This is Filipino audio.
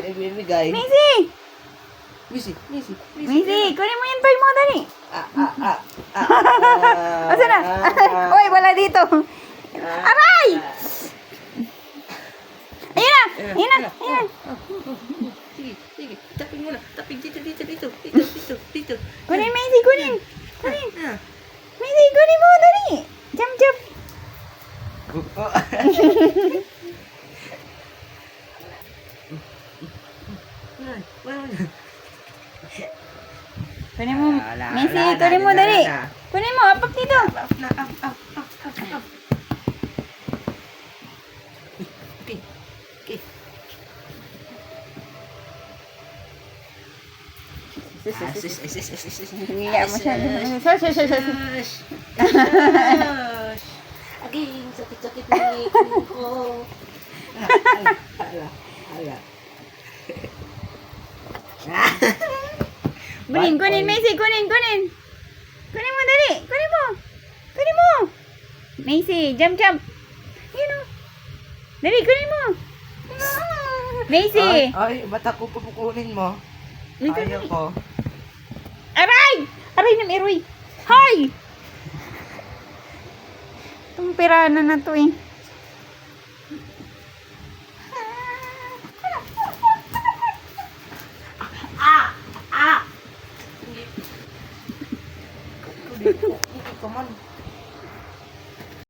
ibibigay. Macy! Missy. Kunin mo yung toy mo, dali. Asa na? Ah. Uy, wala dito. Aray! Ayun na! Ayun na! Sige. Tapin mo na. Tapin dito. Kunin, Macy, kunin. Macy, kunin mo, dali. Jump. Kunin mo, Macy, kunin mo, dali. Kunin mo, apak dito. Hiya mo siya. Aging sakit ng ngipin ko. Hala. Kunin, Macy, kunin. Kunin mo, dali. Kunin mo. Macy, jump. Yun o. Dali, kunin mo. Macy. Ay, ba't ako pupukunin mo? Ayaw ko. Aray na meroy. Hoy! Itong pirana na to eh. Come on.